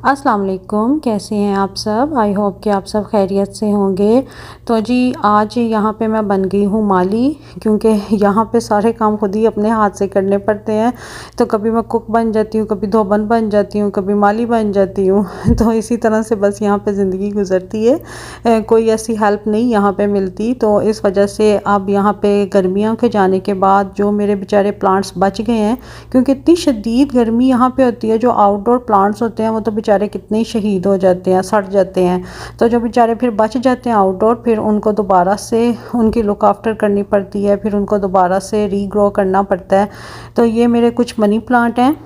अस्सलाम वालेकुम, कैसे हैं आप सब। आई होप कि आप सब खैरियत से होंगे। तो जी आज यहाँ पे मैं बन गई हूँ माली, क्योंकि यहाँ पे सारे काम खुद ही अपने हाथ से करने पड़ते हैं। तो कभी मैं कुक बन जाती हूँ, कभी धोबन बन जाती हूँ, कभी माली बन जाती हूँ। तो इसी तरह से बस यहाँ पे ज़िंदगी गुजरती है। कोई ऐसी हेल्प नहीं यहाँ पे मिलती। तो इस वजह से अब यहाँ पे गर्मियों के जाने के बाद जो मेरे बेचारे प्लांट्स बच गए हैं, क्योंकि इतनी शदीद गर्मी यहाँ पे होती है, जो आउटडोर प्लांट्स होते हैं वो तो बेचारे कितने शहीद हो जाते हैं, सड़ जाते हैं। तो जो बेचारे फिर बच जाते हैं आउटडोर, फिर उनको दोबारा से उनकी लुक आफ्टर करनी पड़ती है, फिर उनको दोबारा से रीग्रो करना पड़ता है। तो ये मेरे कुछ मनी प्लांट हैं,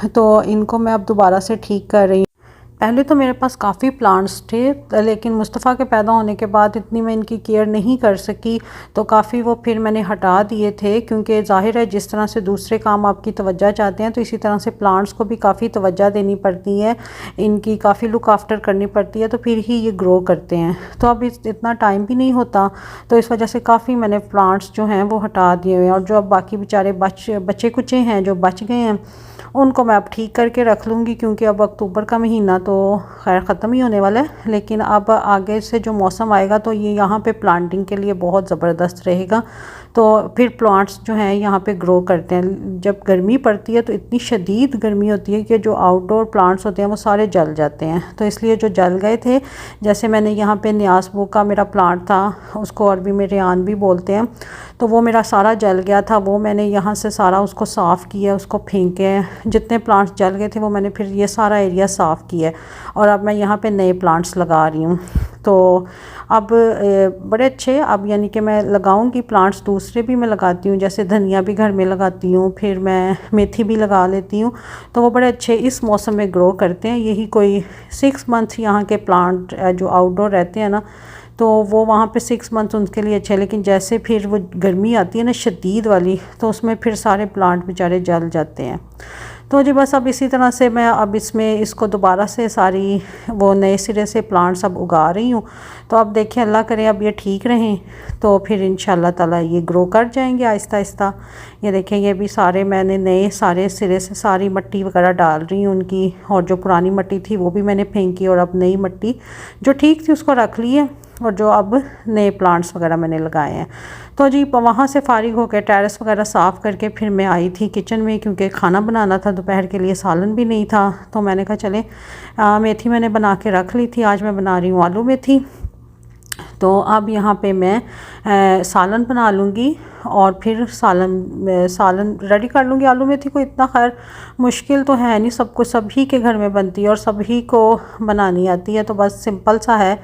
तो इनको मैं अब दोबारा से ठीक कर रही हूँ। पहले तो मेरे पास काफ़ी प्लांट्स थे, लेकिन मुस्तफ़ा के पैदा होने के बाद इतनी मैं इनकी केयर नहीं कर सकी, तो काफ़ी वो फिर मैंने हटा दिए थे। क्योंकि ज़ाहिर है जिस तरह से दूसरे काम आपकी तवज्जो चाहते हैं, तो इसी तरह से प्लांट्स को भी काफ़ी तवज्जो देनी पड़ती है, इनकी काफ़ी लुक आफ्टर करनी पड़ती है, तो फिर ही ये ग्रो करते हैं। तो अब इतना टाइम भी नहीं होता, तो इस वजह से काफ़ी मैंने प्लांट्स जो हैं वो हटा दिए हुए हैं। और जो अब बाकी बेचारे बच्चे कुचे हैं जो बच गए हैं, उनको मैं अब ठीक करके रख लूँगी, क्योंकि अब अक्टूबर का महीना तो खैर ख़त्म ही होने वाला है। लेकिन अब आगे से जो मौसम आएगा तो ये यहाँ पे प्लांटिंग के लिए बहुत ज़बरदस्त रहेगा। तो फिर प्लांट्स जो हैं यहाँ पे ग्रो करते हैं। जब गर्मी पड़ती है तो इतनी शदीद गर्मी होती है कि जो आउटडोर प्लांट्स होते हैं वो सारे जल जाते हैं। तो इसलिए जो जल गए थे, जैसे मैंने यहाँ पे न्यासबू का मेरा प्लांट था, उसको अरबी में रेहान भी बोलते हैं, तो वो मेरा सारा जल गया था। वो मैंने यहाँ से सारा उसको साफ़ किया, उसको फेंके, जितने प्लांट्स जल गए थे वो मैंने फिर ये सारा एरिया साफ़ किया, और अब मैं यहाँ पे नए प्लांट्स लगा रही हूँ। तो अब बड़े अच्छे, अब यानी कि मैं लगाऊंगी प्लांट्स दूसरे भी मैं लगाती हूँ, जैसे धनिया भी घर में लगाती हूँ, फिर मैं मेथी भी लगा लेती हूँ। तो वो बड़े अच्छे इस मौसम में ग्रो करते हैं। यही कोई 6 मंथ यहाँ के प्लांट जो आउटडोर रहते हैं ना, तो वो वहाँ पे 6 मंथ उनके लिए अच्छे है। लेकिन जैसे फिर वो गर्मी आती है ना शदीद वाली, तो उसमें फिर सारे प्लांट बेचारे जल जाते हैं। तो जी बस अब इसी तरह से मैं अब इसको दोबारा से सारी वो नए सिरे से प्लांट्स अब उगा रही हूँ। तो अब देखें, अल्लाह करे अब ये ठीक रहें, तो फिर इंशाल्लाह ताला ये ग्रो कर जाएंगे आहिस्ता आहिस्ता। ये देखें, ये भी सारे मैंने नए सारे सिरे से सारी मिट्टी वगैरह डाल रही हूँ उनकी, और जो पुरानी मिट्टी थी वो भी मैंने फेंकी, और अब नई मिट्टी जो ठीक थी उसको रख ली है, और जो अब नए प्लांट्स वगैरह मैंने लगाए हैं। तो जी वहाँ से फारिग होकर टेरेस वगैरह साफ़ करके फिर मैं आई थी किचन में, क्योंकि खाना बनाना था, दोपहर के लिए सालन भी नहीं था। तो मैंने कहा चले मेथी मैंने बना के रख ली थी, आज मैं बना रही हूँ आलू मेथी। तो अब यहाँ पे मैं सालन बना लूँगी, और फिर सालन रेडी कर लूँगी। आलू मेथी को इतना खैर मुश्किल तो है नहीं, सब कुछ सभी के घर में बनती है और सभी को बनानी आती है, तो बस सिंपल सा है।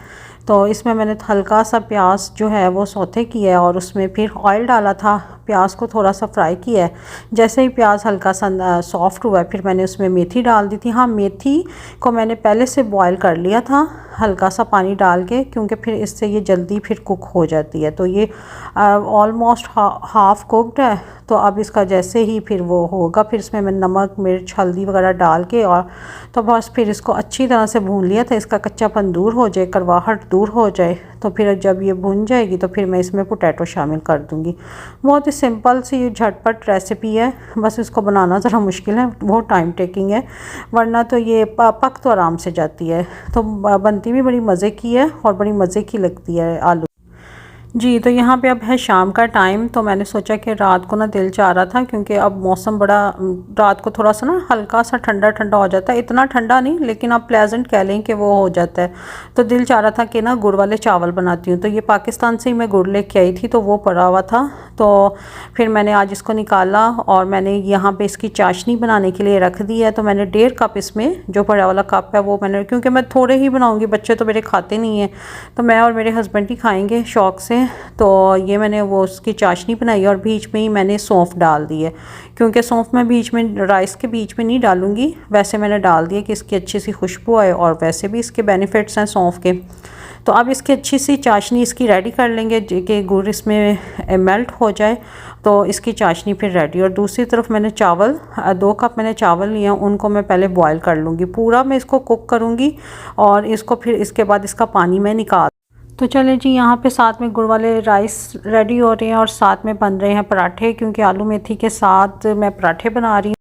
तो इसमें मैंने हल्का सा प्याज जो है वो सौते किया है, और उसमें फिर ऑयल डाला था, प्याज को थोड़ा सा फ्राई किया है। जैसे ही प्याज हल्का सा सॉफ्ट हुआ है, फिर मैंने उसमें मेथी डाल दी थी। हाँ, मेथी को मैंने पहले से बॉयल कर लिया था हल्का सा पानी डाल के, क्योंकि फिर इससे ये जल्दी फिर कुक हो जाती है। तो ये ऑलमोस्ट हाफ़ कुकड है। तो अब इसका जैसे ही फिर वो होगा, फिर इसमें मैं नमक मिर्च हल्दी वगैरह डाल के, और तो बस फिर इसको अच्छी तरह से भून लिया था, इसका कच्चापन दूर हो जाए, कड़वाहट दूर हो जाए। तो फिर जब ये भून जाएगी तो फिर मैं इसमें पोटैटो शामिल कर दूँगी। बहुत ही सिंपल सी झटपट रेसिपी है, बस इसको बनाना ज़रा मुश्किल है, बहुत टाइम टेकिंग है, वरना तो ये पक तो आराम से जाती है। तो बनती भी बड़ी मज़े की है और बड़ी मज़े की लगती है आलू जी। तो यहाँ पे अब है शाम का टाइम, तो मैंने सोचा कि रात को ना दिल चाह रहा था, क्योंकि अब मौसम बड़ा रात को थोड़ा सा ना हल्का सा ठंडा ठंडा हो जाता है, इतना ठंडा नहीं लेकिन आप प्लेजेंट कह लें कि वो हो जाता है। तो दिल चाह रहा था कि ना गुड़ वाले चावल बनाती हूँ। तो ये पाकिस्तान से ही मैं गुड़ लेके आई थी, तो वो पड़ा हुआ था। तो फिर मैंने आज इसको निकाला, और मैंने यहाँ पर इसकी चाशनी बनाने के लिए रख दी है। तो मैंने 1.5 कप इसमें जो बड़ा वाला कप है वो मैंने, क्योंकि मैं थोड़े ही बनाऊँगी, बच्चे तो मेरे खाते नहीं हैं, तो मैं और मेरे हस्बैंड ही खाएँगे शौक़ से। तो ये मैंने वो उसकी चाशनी बनाई, और बीच में ही मैंने सौंफ डाल दी है, क्योंकि सौंफ मैं बीच में राइस के बीच में नहीं डालूँगी, वैसे मैंने डाल दिया कि इसकी अच्छी सी खुशबू आए, और वैसे भी इसके बेनिफिट्स हैं सौंफ के। तो अब इसकी अच्छी सी चाशनी इसकी रेडी कर लेंगे कि गुड़ इसमें मेल्ट हो जाए, तो इसकी चाशनी फिर रेडी। और दूसरी तरफ मैंने चावल 2 कप मैंने चावल लिए हैं, उनको मैं पहले बॉयल कर लूँगी, पूरा मैं इसको कुक करूँगी, और इसको फिर इसके बाद इसका पानी मैं निकाल। तो चलें जी, यहाँ पे साथ में गुड़ वाले राइस रेडी हो रहे हैं, और साथ में बन रहे हैं पराठे, क्योंकि आलू मेथी के साथ मैं पराठे बना रही हूँ।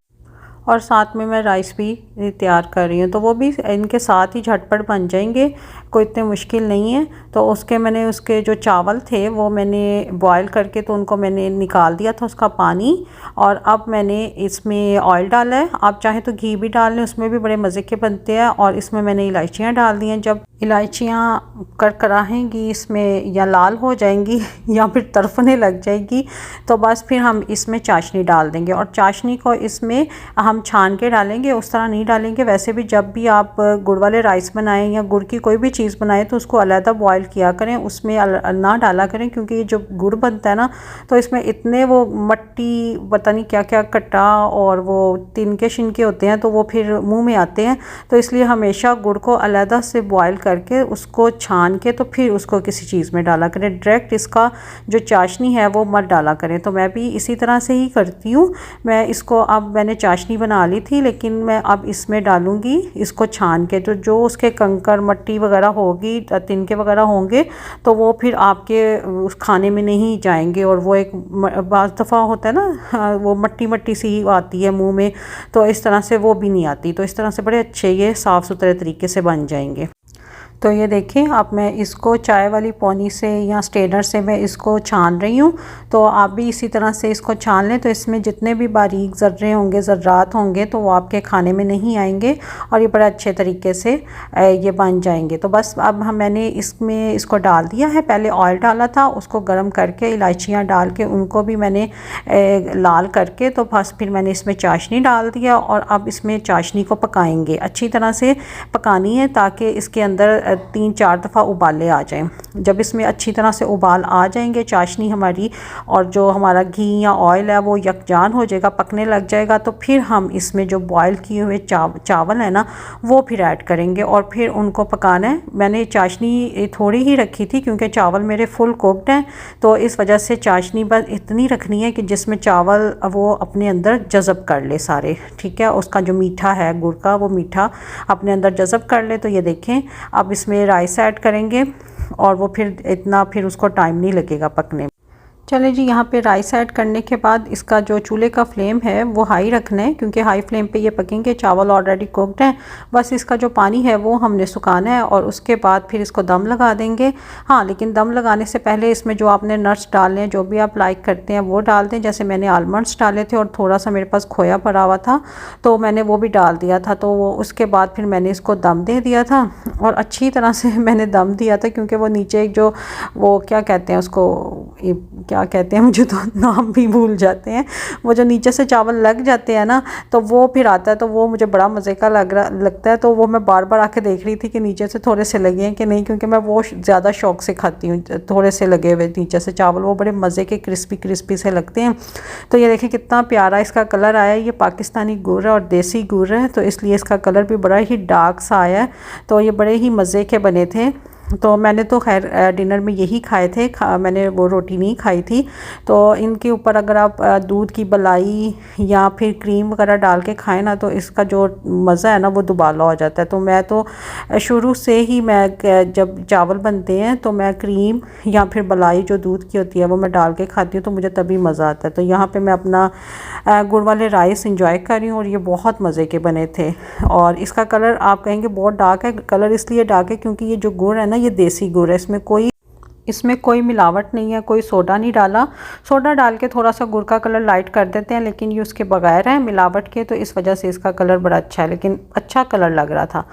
और साथ में मैं राइस भी तैयार कर रही हूँ, तो वो भी इनके साथ ही झटपट बन जाएंगे, कोई इतने मुश्किल नहीं है। तो उसके जो चावल थे वो मैंने बॉईल करके तो उनको मैंने निकाल दिया था उसका पानी, और अब मैंने इसमें ऑयल डाला है। आप चाहें तो घी भी डाल लें, उसमें भी बड़े मज़े के बनते हैं। और इसमें मैंने इलायचियाँ डाल दी हैं। जब इलायचियाँ करकराएंगी इसमें या लाल हो जाएंगी या फिर तड़फने लग जाएगी, तो बस फिर हम इसमें चाशनी डाल देंगे। और चाशनी को इसमें हम छान के डालेंगे, उस तरह नहीं डालेंगे। वैसे भी जब भी आप गुड़ वाले राइस बनाएं या गुड़ की कोई भी चीज़ बनाएं तो उसको अलहदा बॉईल किया करें, उसमें ना डाला करें, क्योंकि ये जो गुड़ बनता है ना तो इसमें इतने वो मट्टी पता नहीं क्या क्या कट्टा और वो तिनके शिनके होते हैं, तो वो फिर मुंह में आते हैं। तो इसलिए हमेशा गुड़ को अलहदा से बॉईल करके उसको छान के तो फिर उसको किसी चीज़ में डाला करें। डायरेक्ट इसका जो चाशनी है वो मत डाला करें। तो मैं भी इसी तरह से ही करती हूँ। मैं इसको अब मैंने चाशनी बना ली थी, लेकिन मैं अब इसमें डालूँगी इसको छान के। तो जो उसके कंकर मट्टी वगैरह होगी, तिनके वगैरह होंगे, तो वो फिर आपके उस खाने में नहीं जाएंगे। और वो एक बाज़ दफ़ा होता है ना, वो मट्टी मट्टी सी आती है मुंह में, तो इस तरह से वो भी नहीं आती। तो इस तरह से बड़े अच्छे ये साफ़ सुथरे तरीके से बन जाएंगे। तो ये देखें, अब मैं इसको चाय वाली पौनी से या स्ट्रेनर से मैं इसको छान रही हूँ। तो आप भी इसी तरह से इसको छान लें, तो इसमें जितने भी बारीक ज़र्रे होंगे, ज़र्रात होंगे, तो वो आपके खाने में नहीं आएंगे और ये बड़े अच्छे तरीके से ये बन जाएंगे। तो बस अब मैंने इसमें इसको डाल दिया है। पहले ऑयल डाला था, उसको गर्म करके इलायचियाँ डाल के उनको भी मैंने लाल करके, तो बस फिर मैंने इसमें चाशनी डाल दिया। और अब इसमें चाशनी को पकाएंगे, अच्छी तरह से पकानी है ताकि इसके अंदर 3-4 दफ़ा उबाले आ जाएं। जब इसमें अच्छी तरह से उबाल आ जाएंगे, चाशनी हमारी और जो हमारा घी या ऑयल है वो यकजान हो जाएगा, पकने लग जाएगा, तो फिर हम इसमें जो बॉयल किए हुए चावल है ना वो फिर ऐड करेंगे और फिर उनको पकाना है। मैंने चाशनी थोड़ी ही रखी थी क्योंकि चावल मेरे फुल कुक्ड हैं, तो इस वजह से चाशनी बस इतनी रखनी है कि जिसमें चावल वो अपने अंदर जज़ब कर ले सारे, ठीक है। उसका जो मीठा है गुड़ का, वो मीठा अपने अंदर जज़ब कर ले। तो ये देखें, अब इसमें राइस ऐड करेंगे और वो फिर उसको टाइम नहीं लगेगा पकने में। चले जी, यहाँ पे राइस ऐड करने के बाद इसका जो चूल्हे का फ्लेम है वो हाई रखना है, क्योंकि हाई फ्लेम पे ये पकेंगे। चावल ऑलरेडी कुक्ड हैं, बस इसका जो पानी है वो हमने सुखाना है और उसके बाद फिर इसको दम लगा देंगे। हाँ, लेकिन दम लगाने से पहले इसमें जो आपने नट्स डालने हैं, जो भी आप लाइक करते हैं वो डाल दें। जैसे मैंने आलमंड्स डाले थे और थोड़ा सा मेरे पास खोया पड़ा हुआ था, तो मैंने वो भी डाल दिया था। तो वो उसके बाद फिर मैंने इसको दम दे दिया था और अच्छी तरह से मैंने दम दिया था, क्योंकि वो नीचे जो वो क्या कहते हैं उसको, क्या कहते हैं, मुझे तो नाम भी भूल जाते हैं, वो जो नीचे से चावल लग जाते हैं ना, तो वो फिर आता है, तो वो मुझे बड़ा मज़े का लगता है। तो वो मैं बार बार आके देख रही थी कि नीचे से थोड़े से लगे हैं कि नहीं, क्योंकि मैं वो ज़्यादा शौक से खाती हूँ, थोड़े से लगे हुए नीचे से चावल, वो बड़े मज़े के क्रिस्पी क्रिस्पी से लगते हैं। तो ये देखिए कितना प्यारा इसका कलर आया है। ये पाकिस्तानी गुड़ है और देसी गुड़ है, तो इसलिए इसका कलर भी बड़ा ही डार्क सा आया है। तो ये बड़े ही मज़े के बने थे। तो मैंने तो खैर डिनर में यही खाए थे, मैंने वो रोटी नहीं खाई थी। तो इनके ऊपर अगर आप दूध की मलाई या फिर क्रीम वगैरह डाल के खाएं ना, तो इसका जो मज़ा है ना वो दुबाला हो जाता है। तो मैं तो शुरू से ही मैं जब चावल बनते हैं तो मैं क्रीम या फिर मलाई जो दूध की होती है वो मैं डाल के खाती हूँ, तो मुझे तभी मज़ा आता है। तो यहाँ पे मैं अपना गुड़ वाले राइस इंजॉय कर रही हूँ और ये बहुत मज़े के बने थे। और इसका कलर आप कहेंगे बहुत डार्क है, कलर इसलिए डार्क है क्योंकि ये जो गुड़ है ना, ये देसी गुड़ है, इसमें कोई मिलावट नहीं है, कोई सोडा नहीं डाला। सोडा डाल के थोड़ा सा गुड़ का कलर लाइट कर देते हैं, लेकिन ये उसके बगैर है मिलावट के, तो इस वजह से इसका कलर बड़ा अच्छा है, लेकिन अच्छा कलर लग रहा था।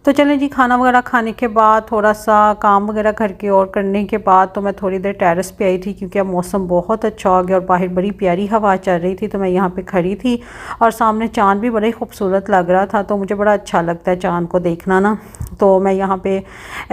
तो चलें जी, खाना वगैरह खाने के बाद थोड़ा सा काम वगैरह घर के और करने के बाद तो मैं थोड़ी देर टेरेस पे आई थी, क्योंकि अब मौसम बहुत अच्छा हो गया और बाहर बड़ी प्यारी हवा चल रही थी। तो मैं यहाँ पे खड़ी थी और सामने चाँद भी बड़ा ही खूबसूरत लग रहा था, तो मुझे बड़ा अच्छा लगता है चाँद को देखना ना। तो मैं यहाँ पे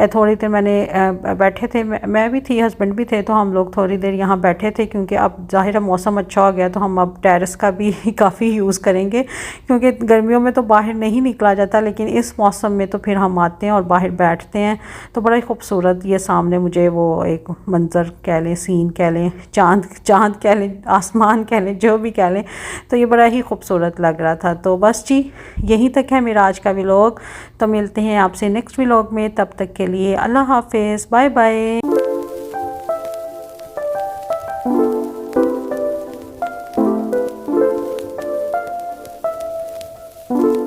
थोड़ी देर मैंने बैठे थे, मैं भी थी, हस्बैंड भी थे, तो हम लोग थोड़ी देर यहाँ बैठे थे, क्योंकि अब ज़ाहिर है मौसम अच्छा हो गया तो हम अब टेरेस का भी काफ़ी यूज़ करेंगे, क्योंकि गर्मियों में तो बाहर नहीं निकला जाता, लेकिन इस मौसम में तो फिर हम आते हैं और बाहर बैठते हैं। तो बड़ा ही खूबसूरत ये सामने मुझे वो एक मंज़र कह लें, सीन कह लें, चाँद कह लें, आसमान कह लें, जो भी कह लें, तो ये बड़ा ही खूबसूरत लग रहा था। तो बस जी, यहीं तक है मेरा आज का व्लॉग। तो मिलते हैं आपसे नेक्स्ट व्लॉग में, तब तक के लिए अल्लाह हाफिज़, बाय बाय। है।